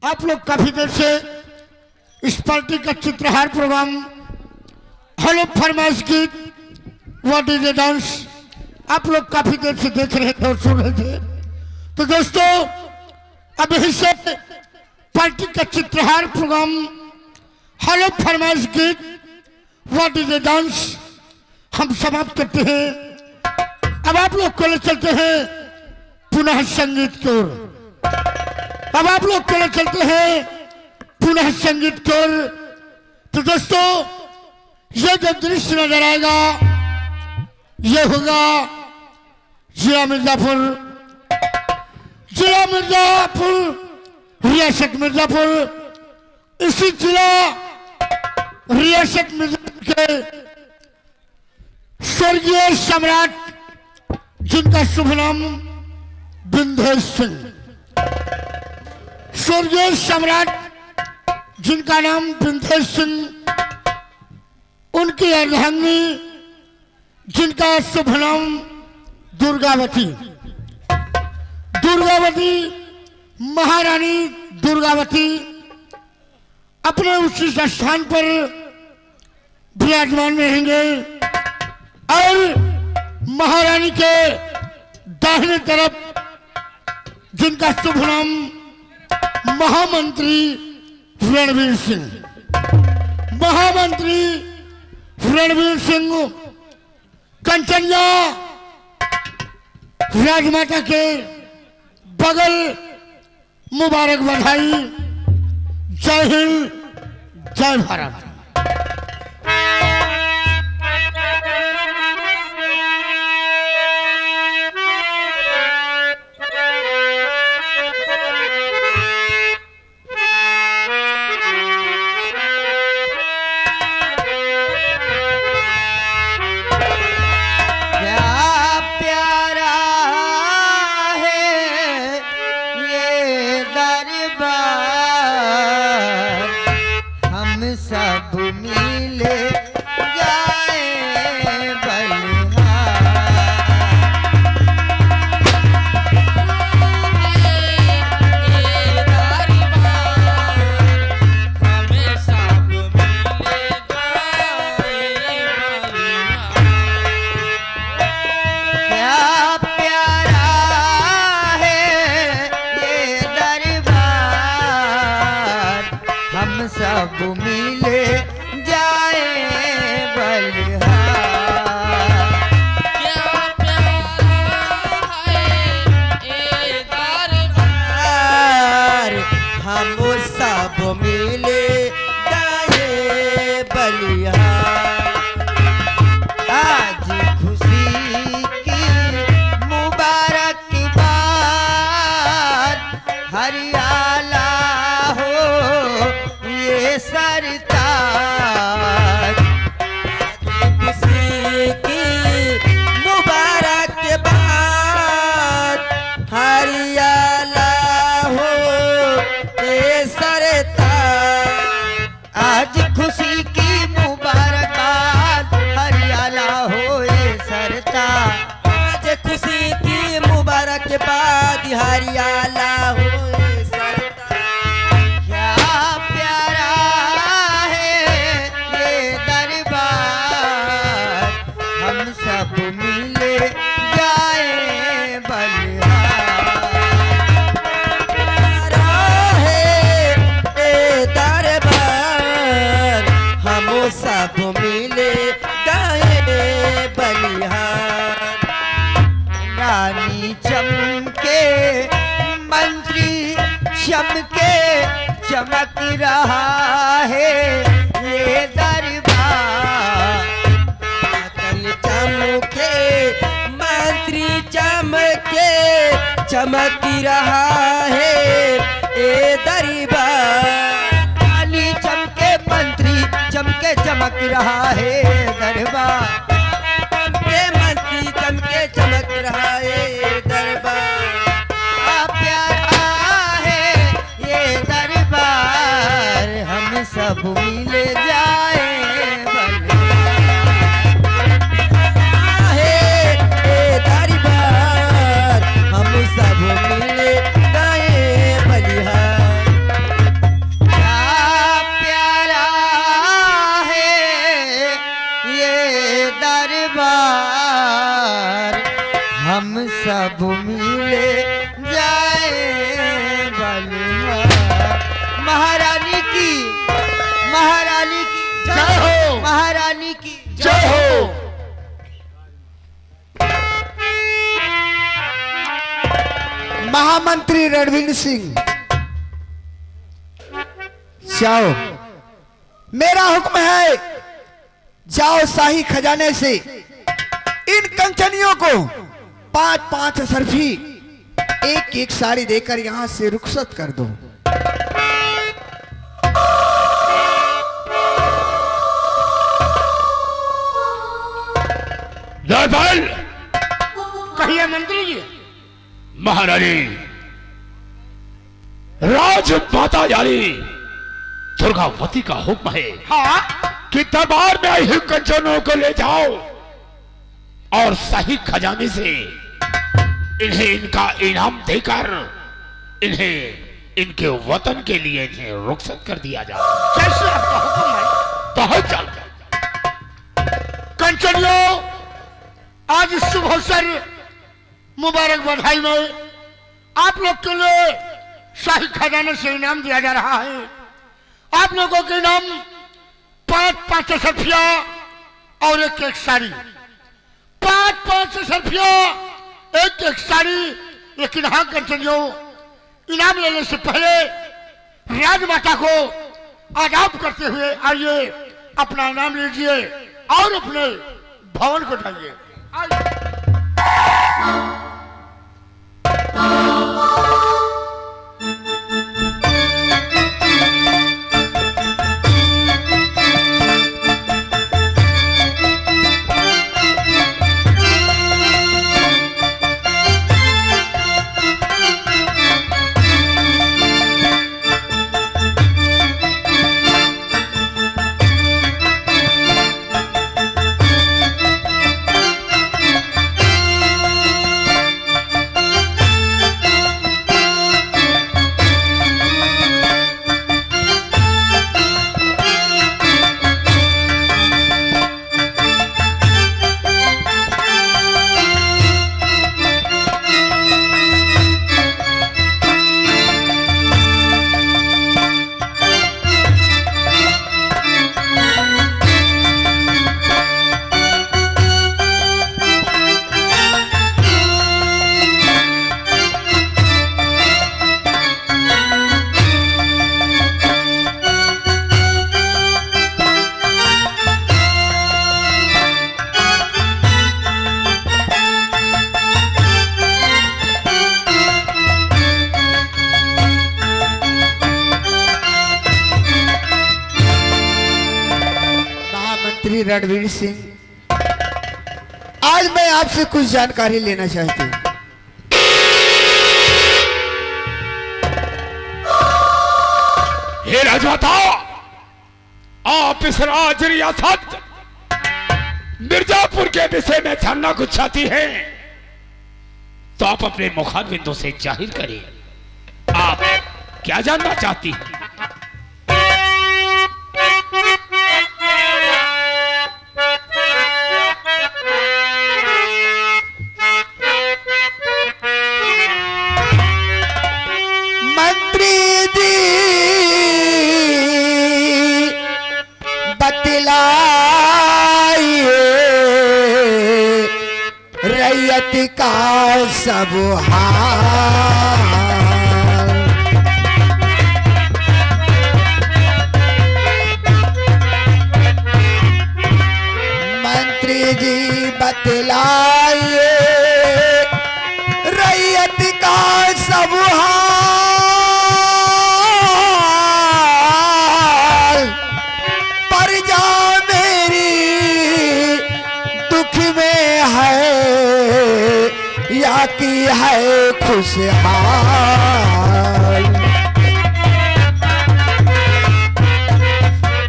आप लोग काफी देर से इस पार्टी का चित्रहार प्रोग्राम हेलो फरमाइश गीत व्हाट इज ए डांस आप लोग काफी देर से देख रहे थे और सुन रहे थे। तो दोस्तों अब यहीं से पार्टी का चित्रहार प्रोग्राम हेलो फरमाइश गीत व्हाट इज ए डांस हम समाप्त करते हैं। अब आप लोग को ले चलते हैं पुनः संगीत की ओर। अब आप लोग को ले चलते हैं पुनः संगीत की ओर। तो दोस्तों ये जो दृश्य नजर आएगा ये होगा जिला मिर्जापुर, रियासत मिर्जापुर। इसी जिला रियासत मिर्जापुर के स्वर्गीय सम्राट जिनका शुभ नाम विंध्येश सिंह, स्वर्गीय सम्राट जिनका नाम विंध्येश सिंह, उनकी अर्धांगिनी जिनका शुभ नाम दुर्गावती, महारानी दुर्गावती अपने उसी स्थान पर विराजमान रहेंगे। और महारानी के दाहिने तरफ जिनका शुभ नाम महामंत्री रणवीर सिंह, महामंत्री रणवीर सिंह कंचनिया राजमाता के बगल मुबारक बधाई। जय हिंद जय भारत। हरियाला हो सरता, क्या प्यारा है ये दरबार, हम सब मिले जाए बलिहार। प्यारा है ये दरबार, हम सब मिले जाए बलिहार। रानी चमके मंत्री चमके चमक रहा है ये दरबार। तल चमके मंत्री चमके चमक रहा है ये दरबार। रानी चमके मंत्री चमके चमक रहा है दरबार। चमके चमक रहा है दरबार। प्यारा है ये दरबार, हम सब मिल जाए है ये दरबार, हम सब मिल जाए बलिहार। महामंत्री रणवीर सिंह, जाओ, मेरा हुक्म है, जाओ शाही खजाने से इन कंचनियों को 5-5 सरफी एक एक साड़ी देकर यहां से रुखसत कर दो। दरबार कहिए मंत्री जी। महारानी राजमाता यानी दुर्गावती का हुक्म है हाँ कि दरबार में आई हुई कंचनों को ले जाओ और सही खजाने से इन्हें इनका इनाम देकर इन्हें इनके वतन के लिए इन्हें रुखसत कर दिया जाए। जैसे आपका हुक्म है। बहुत जल्द कंचनियों, आज इस शुभ अवसर मुबारक बधाई में आप लोग के लिए शाही खजाने से इनाम दिया जा रहा है। आप लोगों के इनाम 5-5 सरफिया और एक साड़ी, 5-5 सरफिया एक साड़ी। लेकिन हाँ कंचनियों, इनाम लेने से पहले राजमाता को आदाब करते हुए आइए, अपना इनाम लीजिए और अपने भवन को जाइए। रणवीर सिंह, आज मैं आपसे कुछ जानकारी लेना चाहती हूँ। हे राजमाता, आप इस राज रियासत मिर्जापुर के विषय में जानना कुछ चाहती हैं तो आप अपने मुखारबिंदों से जाहिर करें। आप क्या जानना चाहती हैं? रैयत का सब हाल, मंत्री जी बतलाइए रैयत का सब हाल। प्रजा मेरी दुख में है या की है खुशहाल।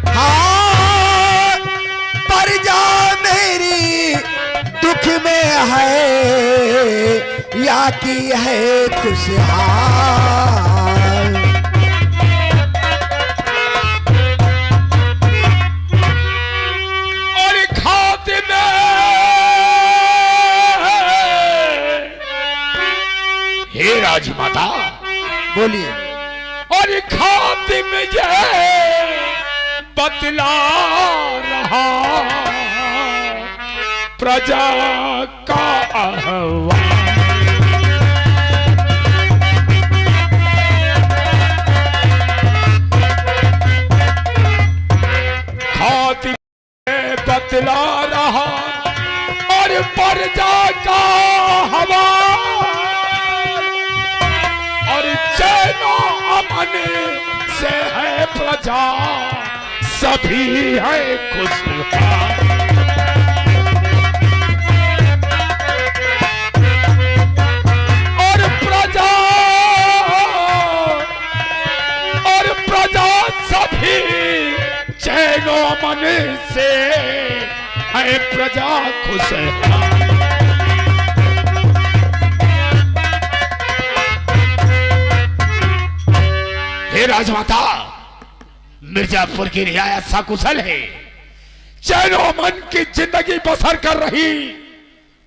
हाँ, प्रजा मेरी दुख में है या की है खुशहाल। और खातिमे हे राजमाता, बोलिए। और खातिम ये बतला रहा प्रजा का अहवाल। बतला रहा और प्रजा का हवा और चैन अमन से है प्रजा सभी है खुशहाल। चैनो मन से है प्रजा खुश है। हे राजमाता, मिर्जापुर की रियायत सकुशल है, चैनो मन की जिंदगी बसर कर रही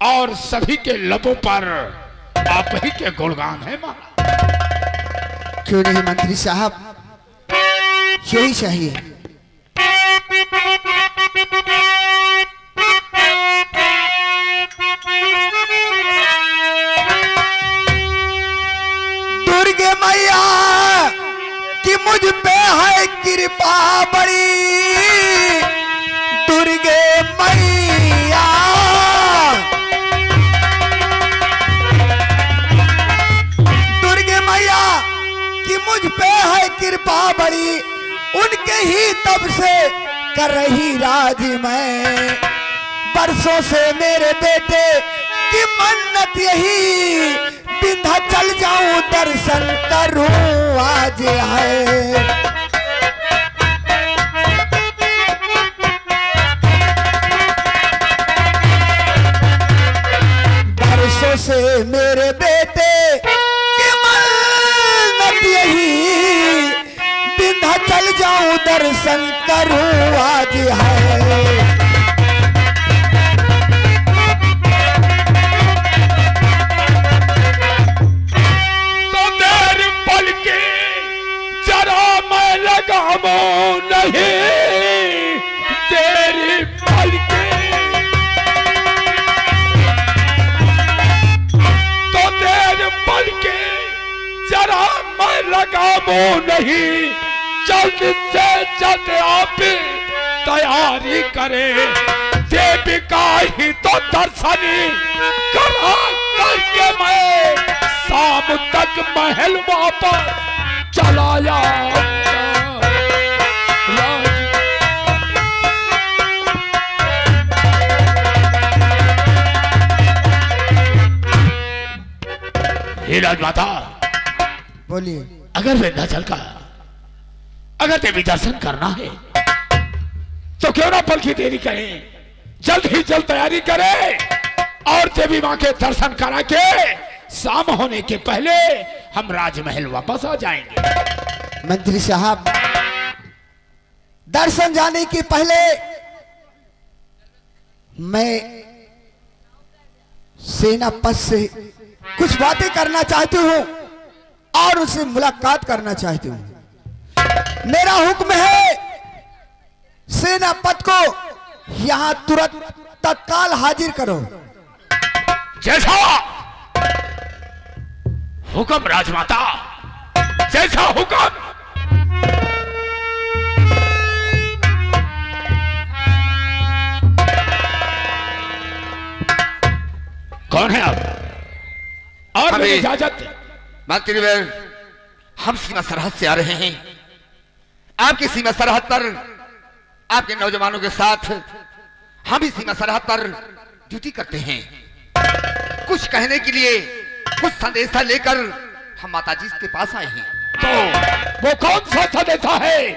और सभी के लबों पर आप ही के गुणगान है। महाराज क्यों नहीं मंत्री साहब, यही चाहिए। दुर्गे मैया कि मुझ पे है कृपा बड़ी, दुर्गे मैया दुर्गे मैया कि मुझ पे है कृपा बड़ी, उनके ही तब से कर रही राज मैं। बरसों से मेरे बेटे की मन्नत यही, विंध्याचल जाऊं दर्शन करूं आज है। बरसों से मेरे बेटे की मन्नत यही, विंध्याचल जाऊं दर्शन करूं आज है। तो देर पल के जरा मैं लगामो नहीं, तेरी पल के तो देर पल के जरा मैं लगामो नहीं, जल्द से जल्द आप तैयारी करें, देविका ही तो दर्शन करा करके मैं शाम तक महल वापस चलाया। हे राजमाता, बोलिए। अगर विंध्याचल का अगर देवी दर्शन करना है तो क्यों ना पल की देरी करें, जल्द ही जल्द तैयारी करें और देवी मां के दर्शन करा के शाम होने के पहले हम राजमहल वापस आ जाएंगे। मंत्री साहब, दर्शन जाने के पहले मैं सेनापति से कुछ बातें करना चाहती हूं और उससे मुलाकात करना चाहती हूं। मेरा हुक्म है सेनापति को यहां तुरंत तत्काल हाजिर करो। जैसा हुक्म राजमाता, जैसा हुक्म। कौन है आप और हमें इजाजत? मंत्रीवर, हम सीमा सरहद से आ रहे हैं। आपकी सीमा सरहद पर आपके नौजवानों के साथ हम भी सीमा सरहद पर ड्यूटी करते हैं। कुछ कहने के लिए, कुछ संदेशा लेकर हम माताजी के पास आए हैं। तो वो कौन सा संदेशा है,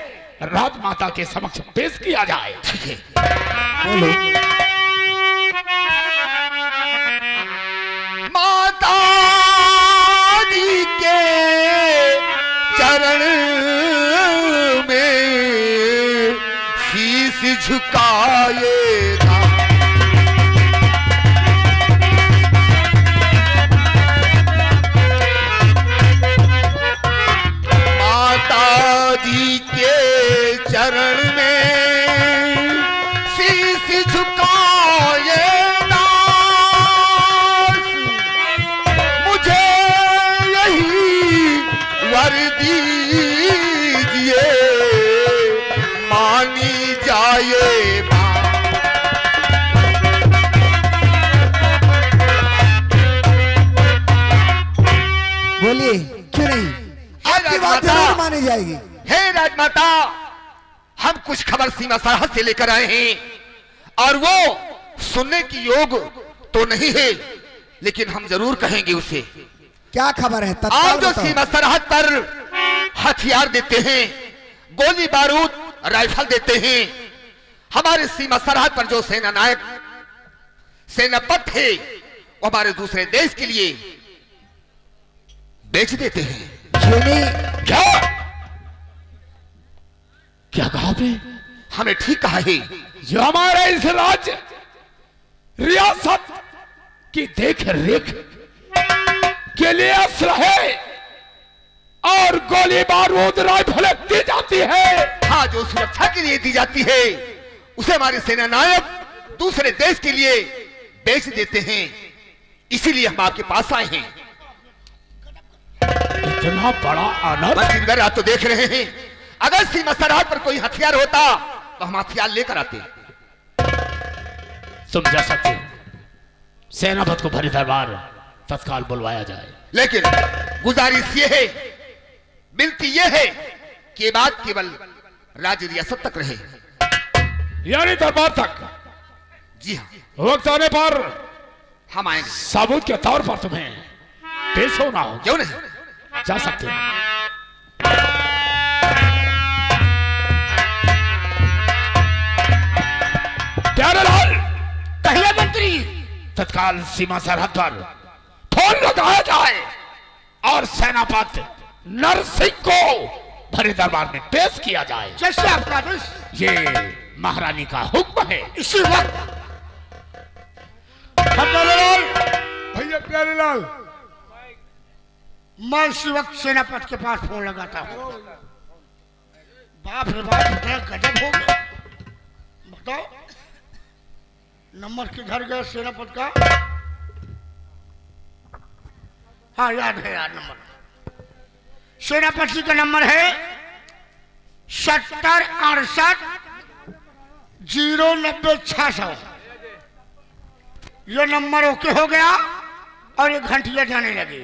राजमाता के समक्ष पेश किया जाए। ठीक है, बोलो। माता जी के चरण में शीश झुकाएगा, माता जी के चरण में शीश झुकाएगा। मुझे यही वर दीजिए, मानी जाए मां। जाएगी। हे राजमाता, हम कुछ खबर सीमा सरहद से लेकर आए हैं और वो सुनने की योग तो नहीं है, लेकिन हम जरूर कहेंगे उसे। क्या खबर है? आप तत्काल जो बताओ। सीमा सरहद पर हथियार देते हैं, गोली बारूद राइफल देते हैं, हमारे सीमा सरहद पर जो सेना नायक सेनापति है वो हमारे दूसरे देश के लिए बेच देते हैं। यानी क्या क्या कहा आपने? हमें ठीक कहा है। जो हमारे इस राज्य रियासत की देख रेख के लिए असलहे और गोली बारूद राइफल दी जाती है। हाँ, जो सुरक्षा के लिए दी जाती है उसे हमारे सेना नायक दूसरे देश के लिए बेच देते हैं। इसीलिए हम आपके पास आए हैं। इतना बड़ा अनर्थ। मंत्रीगढ़, आप तो देख रहे हैं, अगर सीमा सरहद पर कोई हथियार होता तो हम हथियार लेकर आते। समझा सकते हो, सेनापति को भरे दरबार तत्काल बुलवाया जाए। लेकिन गुजारिश ये है, विनती ये है कि ये बात केवल राज्य रियासत तक रहे। यानी दरबार तक। जी हाँ, वक्त आने पर हम आएंगे। सबूत के तौर पर तुम्हें पेश होना हो। क्यों नहीं? जा सकते हो। प्यारेलाल, कहिए मंत्री। तत्काल सीमा सरहद पर फोन लगाया जाए और सेनापति नरसिंह को भरे दरबार में पेश किया जाए। जैसे आपका आदेश। ये महारानी का हुक्म है। इसी वक्त प्यारेलाल, भैया प्यारेलाल, मैं इसी वक्त सेनापति के पास फोन लगाता हूँ। बाप रे बाप, इतना गजब हो गया। बताओ नंबर किधर गया सेनापति का? हाँ, याद है यार नंबर। सेनापति जी का नंबर है 7068-090-600। ये नंबर ओके हो गया और ये घंटियां जाने लगी।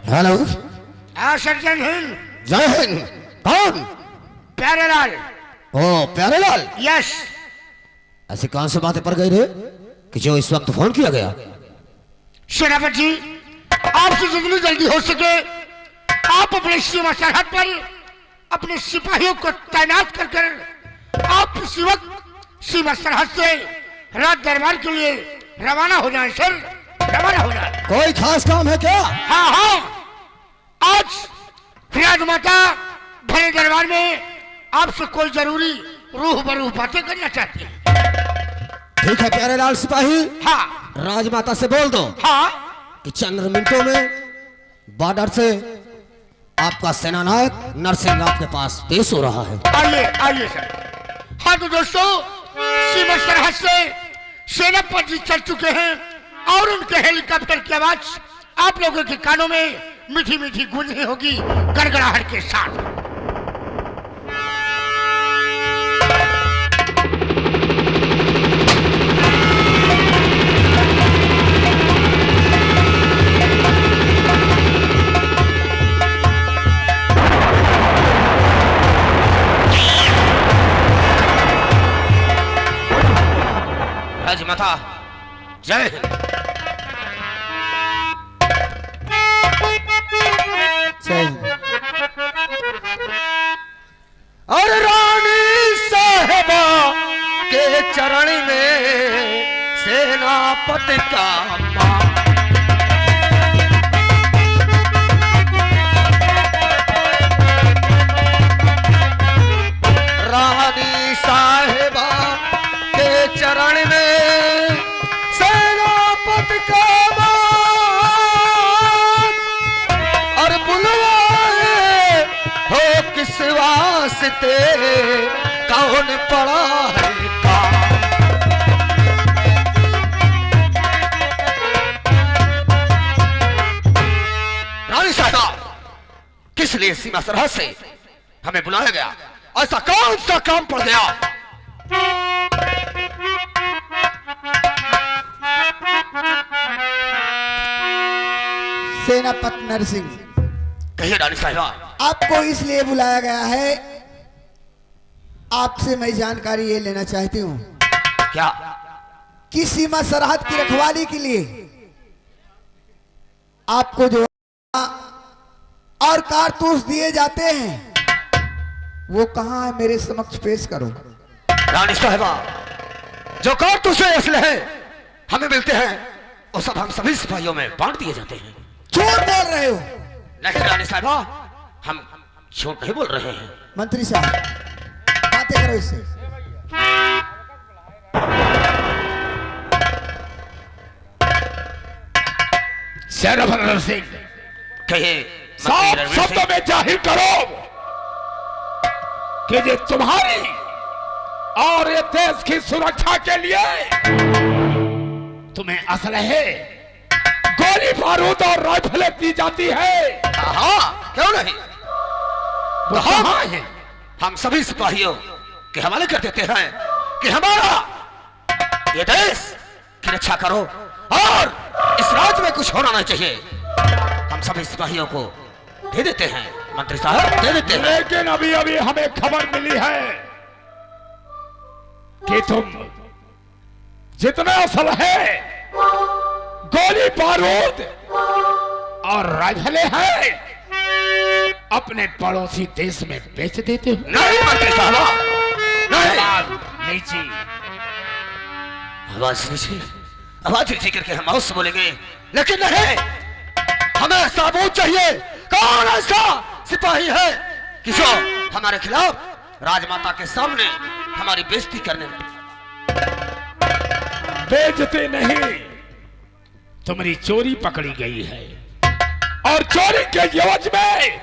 हेलो। हाँ सर्जन हिंद। जय हिंद। कौन? प्यारेलाल। ओ प्यारेलाल, यस। ऐसी कौन सी बातें पड़ गई रे कि जो इस वक्त फोन किया गया? सेनापति जी, आपसे जितनी जल्दी हो सके आप अपने सीमा सरहद पर अपने सिपाहियों को तैनात कर आप इसी वक्त सीमा सरहद से राज दरबार के लिए रवाना हो जाएं। सर, रवाना हो जाए। कोई खास काम है क्या? हाँ हाँ, आज राजमाता भरे दरबार में आपसे कोई जरूरी रूबरू बातें करना चाहती है। ठीक है प्यारेलाल सिपाही, हाँ राजमाता से बोल दो हाँ, कि चंद मिनटों में बॉर्डर से आपका सेनानायक नरसिंह आपके पास पेश हो रहा है। आइए आइए सर। हाँ तो दोस्तों, सीमा सरहद से सेनापति चल चुके हैं और उनके हेलीकॉप्टर की आवाज आप लोगों के कानों में मीठी मीठी गूंज रही होगी गड़गड़ाहट के साथ। राजमाता जय हिंद। और रानी साहिबा के चरण में सेनापति का मान। रानी साहिबा के चरण में सेनापति का मान और बुलवाए हो किस वास्ते कौन पड़ा है काम। रानी साहब, किस लिए सीमा सरहद से हमें बुलाया गया, ऐसा कौन सा काम पड़ गया? सेनापति नरसिंह, कहिए रानी साहिबा। आपको इसलिए बुलाया गया है, आपसे मैं जानकारी ये लेना चाहती हूँ क्या? कि सीमा सरहद की रखवाली के लिए आपको जो और कारतूस दिए जाते हैं वो कहाँ है, मेरे समक्ष पेश करो। रानी साहिबा, जो कारतूस असलहे हमें मिलते हैं वो सब हम सभी सिपाहियों में बांट दिए जाते हैं। झूठ बोल रहे हो। नहीं रानी साहिबा, हम झूठ नहीं बोल रहे हैं। मंत्री साहब, बातें करो इससे। सेनापति नरसिंह, कहिए साफ शब्दों में जाहिर करो कि ये तुम्हारी और ये देश की सुरक्षा के लिए तुम्हें असलहे, गोली बारूद और राइफलें दी जाती है। हाँ, क्यों नहीं? वो कहाँ है? हम सभी सिपाहियों के हवाले कर देते हैं कि हमारा ये देश की रक्षा करो और इस राज्य में कुछ होना नहीं चाहिए। हम सभी सिपाहियों को दे देते हैं मंत्री साहब, दे देते हैं। लेकिन अभी अभी हमें खबर मिली है कि तुम जितना असलहे, गोली बारूद और राइफलें हैं अपने पड़ोसी देश में बेच देते हो। नहीं मंत्री साहब, नहीं। नीची आवाज नीचे, आवाज नीचे करके हम उससे बोलेंगे, लेकिन नहीं, हमें सबूत चाहिए। कौन ऐसा सिपाही है कि जो हमारे खिलाफ राजमाता के सामने हमारी बेइज्जती करने में? बेइज्जती नहीं, तुम्हारी चोरी पकड़ी गई है और चोरी के एवज में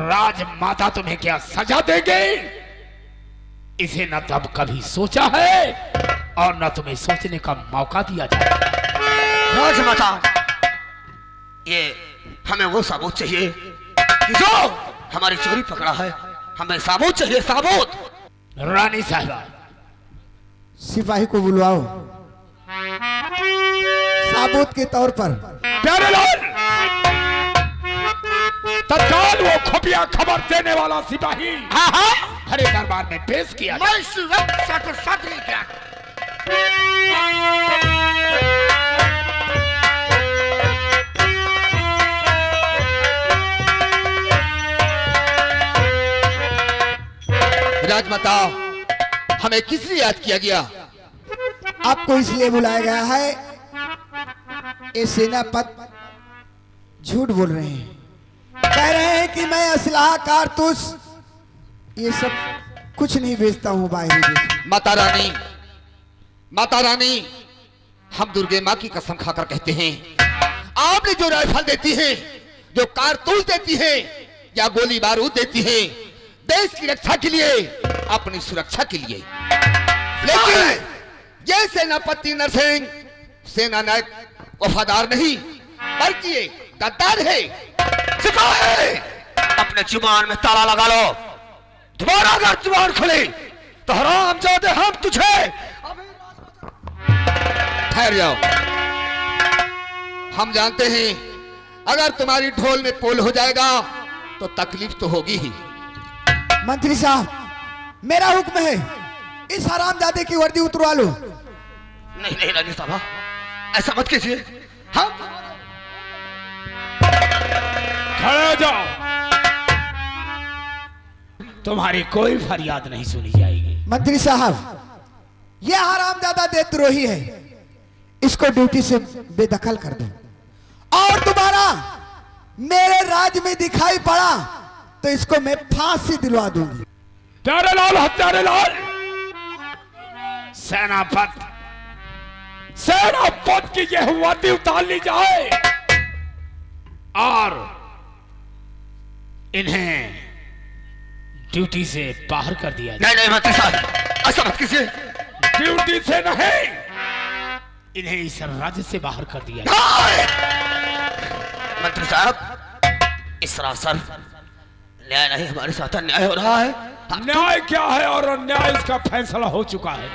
राजमाता तुम्हें क्या सजा देगी, इसे न तब कभी सोचा है और न तुम्हें सोचने का मौका दिया जाए। राजमाता, ये हमें वो सबूत चाहिए कि जो हमारी चोरी पकड़ा है, हमें सबूत चाहिए, सबूत। रानी साहिबा, सिपाही को बुलवाओ सबूत के तौर पर। प्यारेलाल, तत्काल वो खुफिया खबर देने वाला सिपाही हरे दरबार में पेश किया जाए। मैं इस वक्त साथ साथ ही क्या राजमाता, हमें किस लिए याद किया गया? आपको इसलिए बुलाया गया है, ये सेनापति झूठ बोल रहे हैं, कह रहे हैं कि मैं असलाह कारतूस ये सब कुछ नहीं बेचता हूं बाहरी देश। माता रानी, माता रानी, हम दुर्गे माँ की कसम खाकर कहते हैं, आपने जो राइफल देती है, जो कारतूस देती है या गोली बारूद देती है, देश की रक्षा के लिए, अपनी सुरक्षा के लिए, लेकिन ये सेनापति नरसिंह सेना नायक वफादार नहीं बल्कि ये गद्दार है। सिपाही, अपने जुबान में ताला लगा लो, दोबारा अगर जुबान खुली तो हरामजादे हम तुझे। ठहर जाओ, हम जानते हैं अगर तुम्हारी ढोल में पोल हो जाएगा तो तकलीफ तो होगी ही। मंत्री साहब, मेरा हुक्म है, इस हरामजादे की वर्दी उतरवा लो। नहीं नहीं रानी साहब, ऐसा मत कीजिए। हम खड़े हो जाओ, तुम्हारी कोई फरियाद नहीं सुनी जाएगी। मंत्री साहब, यह हरामजादा देशद्रोही है, इसको ड्यूटी से बेदखल कर दो और दोबारा मेरे राज्य में दिखाई पड़ा तो इसको मैं फांसी दिलवा दूंगी। प्यारेलाल, प्यारेलाल, सेनापति, सेनापति की यह वर्दी उतार ली जाए और इन्हें ड्यूटी से बाहर कर दिया जाए। नहीं नहीं मंत्री साहब, ऐसा मत कीजिए। ड्यूटी से नहीं, इन्हें इस राज्य से बाहर कर दिया जाए। मंत्री साहब, इस सरासर न्याय नहीं, हमारे साथ अन्याय हो रहा है। न्याय क्या है और अन्याय इसका फैसला हो चुका है।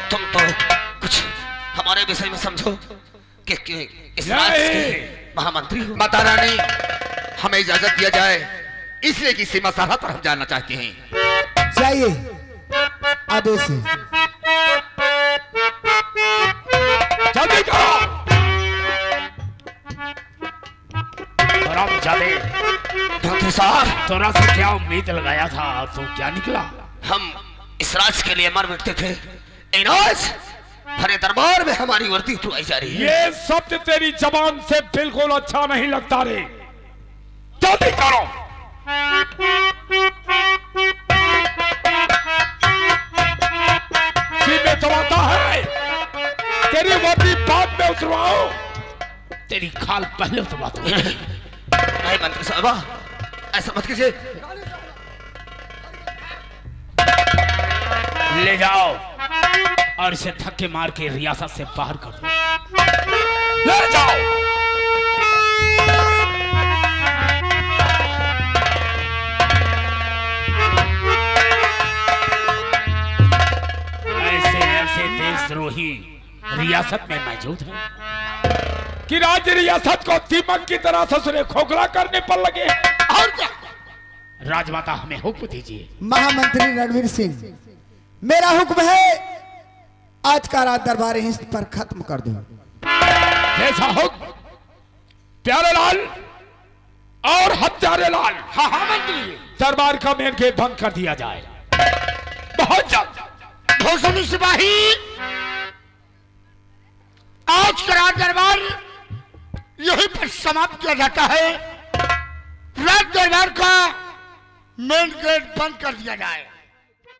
तुम तो कुछ हमारे विषय में समझो कि इस राज्य के महामंत्री हो। माता रानी, हमें इजाजत दिया जाए, इसलिए कि सीमा सरहद पर हम जाना चाहते हैं। जाइए, आदेश है। जल्दी करो। मंत्री साहब, तोरा से क्या उम्मीद लगाया था और तू क्या निकला? हम इस राज्य के लिए मर मिटते थे, आज हरे दरबार में हमारी वर्दी उतरवाई जा रही है। ये शब्द तेरी जबान से बिल्कुल अच्छा नहीं लगता रे। जल्दी करो। में चलाता है, तेरी वर्दी बाद में उतरवाओ, तेरी खाल पहले उतरवा दो। नहीं मंत्री साहबा, ऐसा मत कीजिए। ले जाओ और इसे धक्के मार के रियासत से बाहर कर दो। ले जाओ। ऐसे ऐसे देशद्रोही रियासत में मौजूद हैं कि राज्य रियासत को दीमक की तरह ससुरे खोखला करने पर लगे। और क्या? राजमाता हमें हुक्म दीजिए। महामंत्री रणवीर सिंह, मेरा हुक्म है, आज का रात दरबार हिंस पर खत्म कर दो। जैसा हुक्म प्यारेलाल और हत्यारे लाल। हाँ हाँ मंत्री। दरबार का मेन गेट बंद कर दिया जाए बहुत जल्द। भूषण सिपाही, आज का रात दरबार यहीं पर समाप्त किया जाता है। रात दरबार का मेन गेट बंद कर दिया जाए।